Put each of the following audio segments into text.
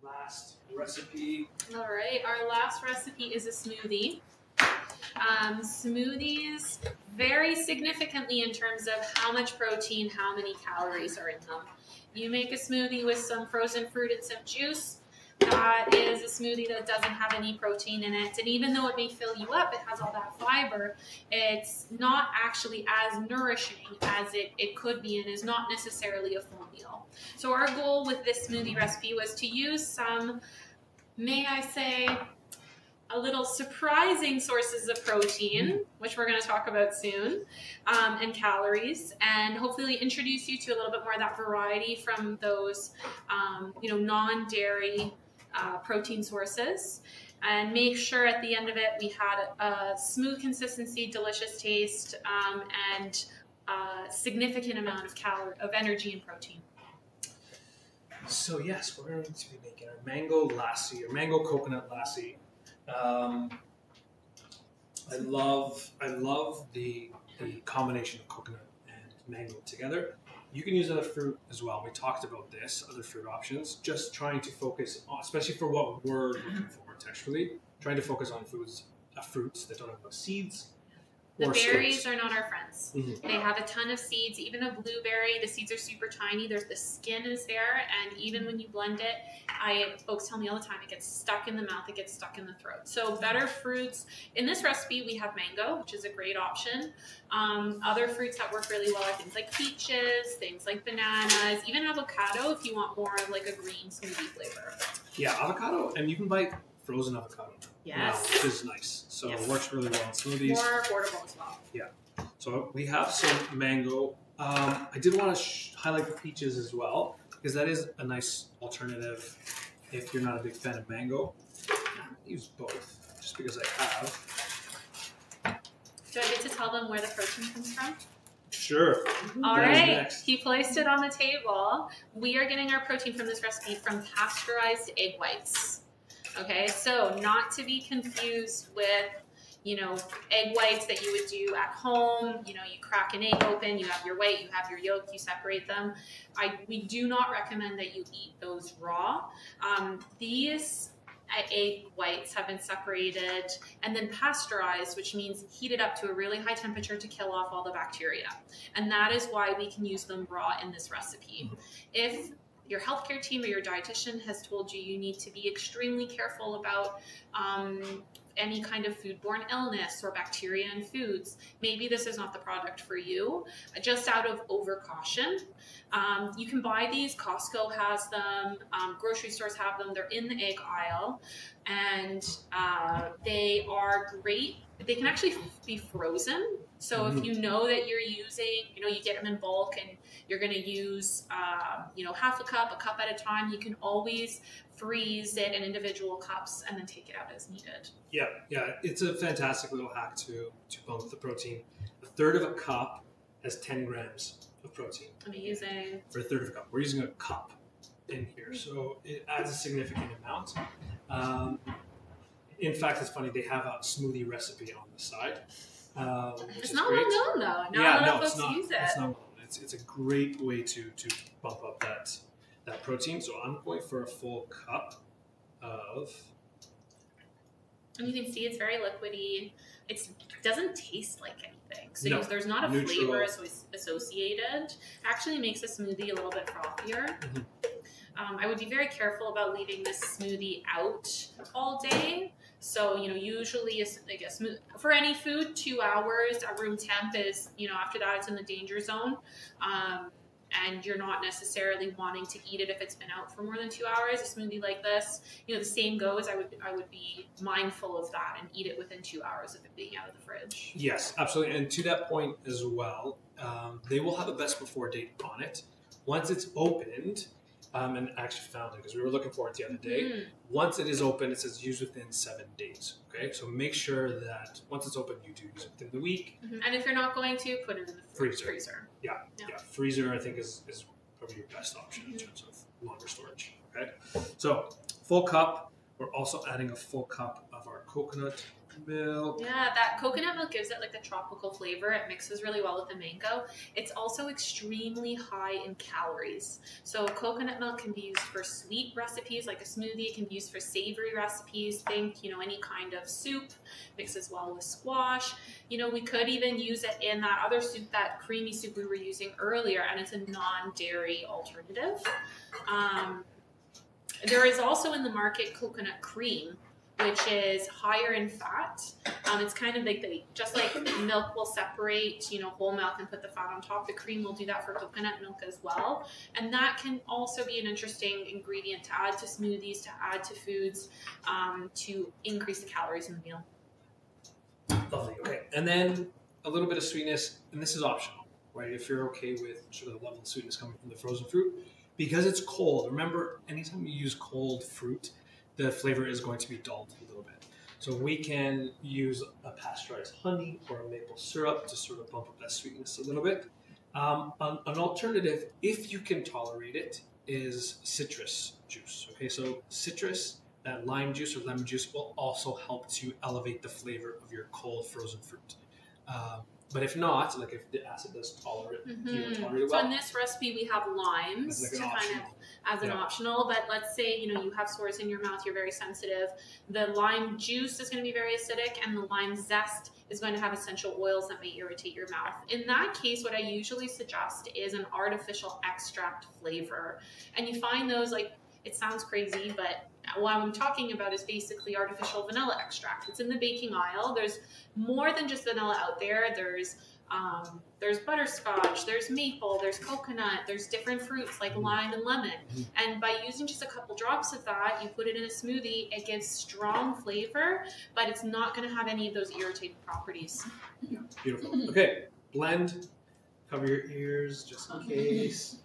last recipe. All right, our last recipe is a smoothie. Smoothies vary significantly in terms of how much protein, how many calories are in them. You make a smoothie with some frozen fruit and some juice. That is a smoothie that doesn't have any protein in it. And even though it may fill you up, it has all that fiber, it's not actually as nourishing as it could be and is not necessarily a full meal. So our goal with this smoothie recipe was to use some, may I say, a little surprising sources of protein, which we're going to talk about soon, and calories, and hopefully introduce you to a little bit more of that variety from those, non-dairy protein sources, and make sure at the end of it we had a smooth consistency, delicious taste, and a significant amount of energy and protein. So yes, we're going to be making our mango lassi, or mango coconut lassi. I love the combination of coconut and mango together. You can use other fruit as well. We talked about this, other fruit options. Just trying to focus on, especially for what we're looking for texturally, trying to focus on fruits that don't have seeds. The berries are not our friends. Mm-hmm. They have a ton of seeds. Even a blueberry, the seeds are super tiny. The skin is there, and even when you blend it, folks tell me all the time, it gets stuck in the mouth, it gets stuck in the throat. So better fruits. In this recipe, we have mango, which is a great option. Other fruits that work really well are things like peaches, things like bananas, even avocado if you want more of like a green smoothie flavor. Yeah, avocado, and you can buy frozen avocado. Yes. Which is nice. So It works really well in smoothies. More affordable as well. Yeah. So we have some mango. I did want to highlight the peaches as well, because that is a nice alternative if you're not a big fan of mango. I use both, just because I have. Do I get to tell them where the protein comes from? Sure. All right. He placed it on the table. We are getting our protein from this recipe from pasteurized egg whites. Okay, so not to be confused with, egg whites that you would do at home. You crack an egg open, you have your white, you have your yolk, you separate them. We do not recommend that you eat those raw. These egg whites have been separated and then pasteurized, which means heated up to a really high temperature to kill off all the bacteria. And that is why we can use them raw in this recipe. If your healthcare team or your dietitian has told you need to be extremely careful about any kind of foodborne illness or bacteria in foods, maybe this is not the product for you, just out of overcaution. You can buy these. Costco has them. Grocery stores have them. They're in the egg aisle, and they are great. They can actually be frozen. So if you know that you're using, you get them in bulk and you're going to use, half a cup at a time, you can always freeze it in individual cups and then take it out as needed. Yeah. It's a fantastic little hack to bump the protein. A third of a cup has 10 grams of protein. Amazing. For a third of a cup. We're using a cup in here, so it adds a significant amount. In fact, it's funny, they have a smoothie recipe on the side. It's not well known though. Not a lot of folks use it. It's not well known. It's a great way to bump up that protein. So I'm going for a full cup of. And you can see it's very liquidy. It doesn't taste like anything. So there's not a flavor associated. It actually makes a smoothie a little bit frothier. Mm-hmm. I would be very careful about leaving this smoothie out all day. So, usually, for any food, 2 hours at room temp is, after that it's in the danger zone. And you're not necessarily wanting to eat it if it's been out for more than 2 hours. A smoothie like this, the same goes. I would be mindful of that and eat it within 2 hours of it being out of the fridge. Yes, absolutely. And to that point as well, they will have a best before date on it. Once it's opened, and actually found it because we were looking for it the other day. Mm-hmm. Once it is open, it says use within 7 days. Okay, so make sure that once it's open, you do use it within the week. Mm-hmm. And if you're not going to, put it in the freezer. Yeah. Freezer, I think, is probably your best option in terms of longer storage. Okay, so full cup. We're also adding a full cup of our coconut milk. Yeah, that coconut milk gives it like the tropical flavor. It mixes really well with the mango. It's also extremely high in calories. So coconut milk can be used for sweet recipes like a smoothie. It can be used for savory recipes. Think, any kind of soup. Mixes well with squash. We could even use it in that other soup, that creamy soup we were using earlier, and it's a non-dairy alternative. There is also in the market coconut cream, which is higher in fat. It's kind of like just like milk will separate, whole milk and put the fat on top. The cream will do that for coconut milk as well. And that can also be an interesting ingredient to add to smoothies, to add to foods, to increase the calories in the meal. Lovely. Okay. And then a little bit of sweetness, and this is optional, right? If you're okay with sort of the level of sweetness coming from the frozen fruit, because it's cold. Remember, anytime you use cold fruit, the flavor is going to be dulled a little bit. So we can use a pasteurized honey or a maple syrup to sort of bump up that sweetness a little bit. An alternative, if you can tolerate it, is citrus juice. Okay, so citrus, that lime juice or lemon juice, will also help to elevate the flavor of your cold frozen fruit. But if not, like if the acid doesn't tolerate it, you don't tolerate it well. So in this recipe, we have limes Like to kind of as an optional. But let's say you have sores in your mouth, you're very sensitive. The lime juice is going to be very acidic, and the lime zest is going to have essential oils that may irritate your mouth. In that case, what I usually suggest is an artificial extract flavor, and you find those it sounds crazy, but what I'm talking about is basically artificial vanilla extract. It's in the baking aisle. There's more than just vanilla out there. There's butterscotch, there's maple, there's coconut, there's different fruits like lime and lemon. And by using just a couple drops of that, you put it in a smoothie, it gives strong flavor, but it's not going to have any of those irritating properties. Yeah, beautiful. Okay, blend, cover your ears just in case.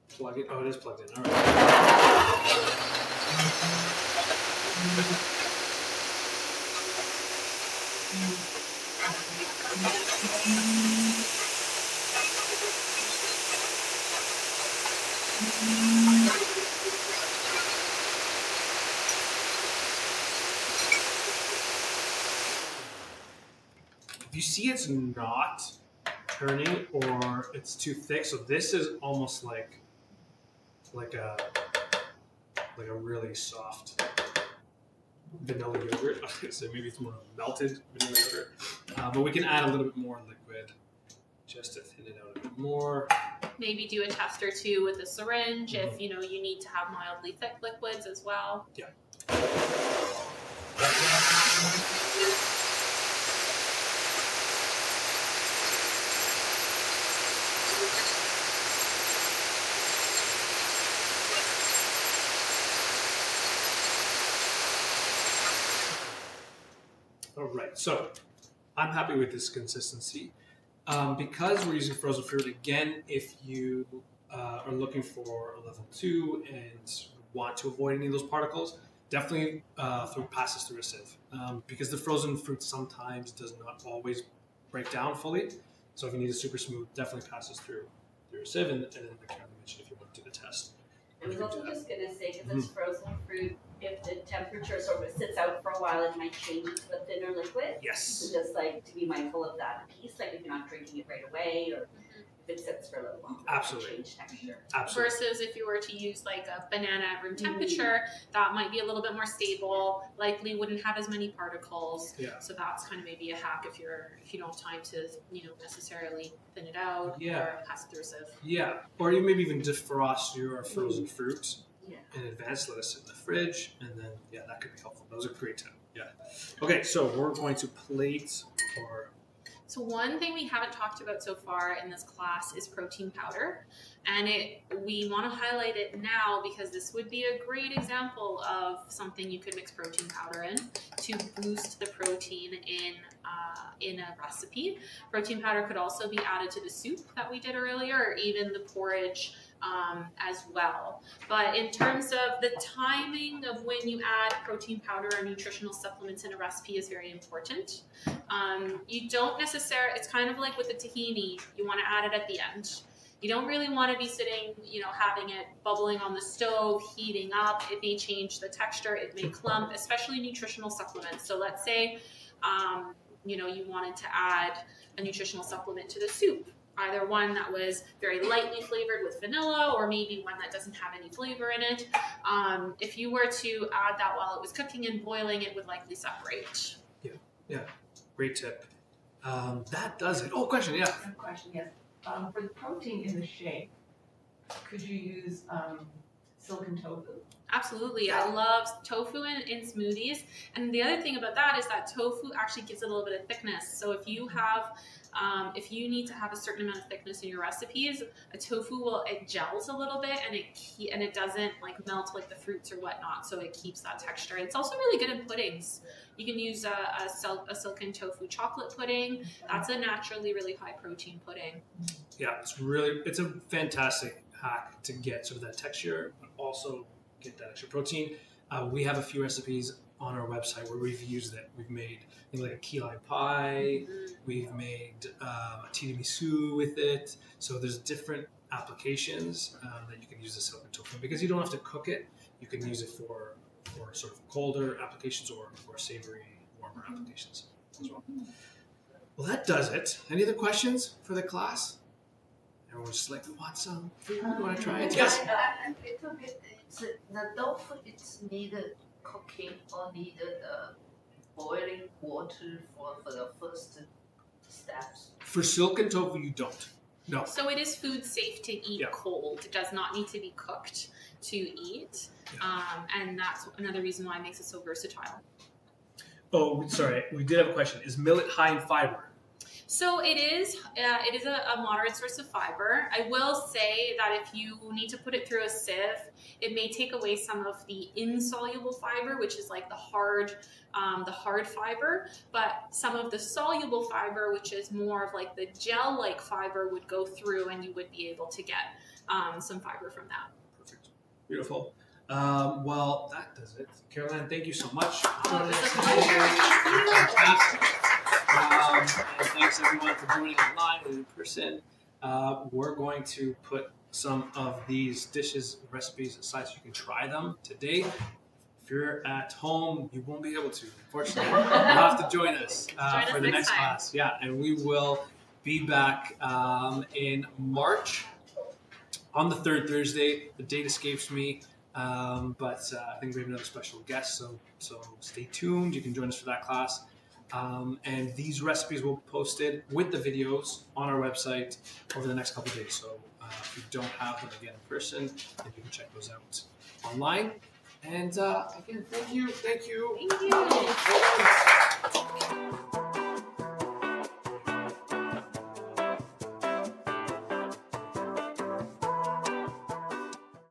Plug it. Oh, it is plugged in. All right. If you see it's not turning or it's too thick, so this is almost like a really soft vanilla yogurt. So maybe it's more melted vanilla yogurt, but we can add a little bit more liquid just to thin it out a bit more. Maybe do a test or two with a syringe if you need to have mildly thick liquids as well. Yeah. All right, so I'm happy with this consistency. Because we're using frozen fruit, again, if you are looking for a level 2 and want to avoid any of those particles, definitely passes through a sieve. Because the frozen fruit sometimes does not always break down fully. So if you need it super smooth, definitely passes through a sieve. And then like Carole mentioned, if you want to do the test. I was also just going to say, because it's frozen fruit, if the temperature sort of sits out for a while, it might change to a thinner liquid. Yes. So just to be mindful of that piece, if you're not drinking it right away, or if it sits for a little longer, absolutely, it might change texture. Absolutely. Versus if you were to use a banana at room temperature, that might be a little bit more stable, likely wouldn't have as many particles. Yeah. So that's kind of maybe a hack if you don't have time to necessarily thin it out or pass it through a sieve. Yeah. Or you maybe even defrost your frozen fruit in advance, let it sit in the fridge, and then that could be helpful. Those are great tips. Yeah. Okay, so we're going to plate or. So one thing we haven't talked about so far in this class is protein powder, and we want to highlight it now because this would be a great example of something you could mix protein powder in to boost the protein in a recipe. Protein powder could also be added to the soup that we did earlier, or even the porridge as well. But in terms of the timing of when you add protein powder or nutritional supplements in a recipe is very important. You don't necessarily, it's kind of like with the tahini, you want to add it at the end. You don't really want to be sitting, having it bubbling on the stove, heating up. It may change the texture. It may clump, especially nutritional supplements. So let's say, you wanted to add a nutritional supplement to the soup. Either one that was very lightly flavored with vanilla, or maybe one that doesn't have any flavor in it. If you were to add that while it was cooking and boiling, it would likely separate. Yeah, great tip. That does it. Oh, question, yeah. I have a question, yes. For the protein in the shake, could you use silken tofu? Absolutely. I love tofu in smoothies. And the other thing about that is that tofu actually gives it a little bit of thickness. So if you need to have a certain amount of thickness in your recipes, a tofu it gels a little bit, and it doesn't like melt like the fruits or whatnot. So it keeps that texture. It's also really good in puddings. You can use a silken tofu chocolate pudding. That's a naturally really high protein pudding. Yeah, it's a fantastic hack to get sort of that texture, but also get that extra protein. We have a few recipes on our website where we've used it. We've made things like a key lime pie. We've made a tiramisu with it. So there's different applications that you can use the silken tofu, because you don't have to cook it. You can use it for sort of colder applications or for savory, warmer applications as well. Well, that does it. Any other questions for the class? Everyone's just like, want some food? You want to try it? Yes. A little bit. The tofu, it's needed cooking or needed boiling water for the first steps. For silken tofu, you don't. No. So it is food safe to eat Yeah. cold. It does not need to be cooked to eat. And that's another reason why it makes it so versatile. Oh, sorry. We did have a question. Is millet high in fiber? So it is a moderate source of fiber. I will say that if you need to put it through a sieve, it may take away some of the insoluble fiber, which is like the hard fiber. But some of the soluble fiber, which is more of like the gel-like fiber, would go through, and you would be able to get some fiber from that. Perfect. Beautiful. Well, that does it. Carole-Anne, thank you so much. Oh, it's a pleasure. Fantastic. And thanks everyone for joining online and in person. We're going to put some of these dishes and recipes aside so you can try them today. If you're at home, you won't be able to, unfortunately. You'll have to join us for the next class. Yeah, and we will be back in March on the third Thursday. The date escapes me. But I think we have another special guest, so stay tuned. You can join us for that class. And these recipes will be posted with the videos on our website over the next couple of days. So if you don't have them again in person, then you can check those out online. And again, thank you. Thank you.